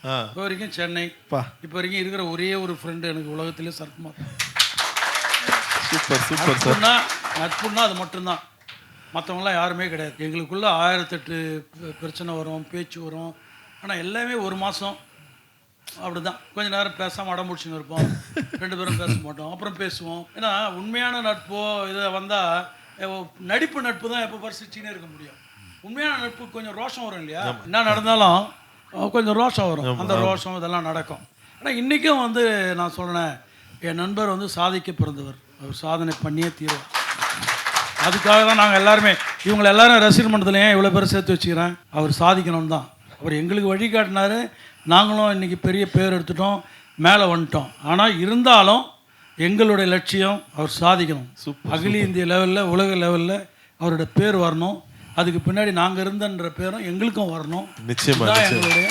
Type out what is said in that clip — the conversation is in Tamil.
இப்போ வரைக்கும் சென்னை, இப்போ வரைக்கும் இருக்கிற ஒரே ஒரு ஃப்ரெண்டு எனக்கு உலகத்திலே சரத்குமார். Super super sir. நட்புன்னா அது மட்டும்தான், மற்றவங்களாம் யாருமே கிடையாது. எங்களுக்குள்ள 1008 பிரச்சனை வரும், பேச்சு வரும். ஆனால் எல்லாமே ஒரு மாதம் அப்படி தான். கொஞ்ச நேரம் பேசாமல் அடம் முடிச்சுன்னு இருப்போம், 2 பேரும் பேச மாட்டோம், அப்புறம் பேசுவோம். ஏன்னா உண்மையான நட்போ இதை வந்தால் நடிப்பு நட்பு தான் எப்போ பரிசிச்சின்னே இருக்க முடியும். உண்மையான நட்பு கொஞ்சம் ரோஷம் வரும் இல்லையா, என்ன நடந்தாலும் கொஞ்சம் ரோஷம் வரும், அந்த ரோஷம் இதெல்லாம் நடக்கும். ஆனால் இன்றைக்கும் நான் சொல்கிறேன், என் நண்பர் சாதிக்க பிறந்தவர், அவர் சாதனை பண்ணியே தீர்வார். அதுக்காக தான் நாங்கள் எல்லாருமே, இவங்களை எல்லாரும் ரசிகர் மன்றத்தில் ஏன் இவ்வளோ பேர் சேர்த்து வச்சுக்கிறேன், அவர் சாதிக்கணும்னு தான். அவர் எங்களுக்கு வழிகாட்டினார், நாங்களும் இன்றைக்கி பெரிய பேர் எடுத்துட்டோம், மேலே வந்துட்டோம். ஆனால் இருந்தாலும் எங்களுடைய லட்சியம் அவர் சாதிக்கணும். அகில இந்திய லெவலில், உலக லெவலில் அவரோட பேர் வரணும். அதுக்கு பின்னாடி நாங்கள் இருந்தன்ற பேரும் எங்களுக்கும் வரணும். நிச்சயமாக எங்களுடைய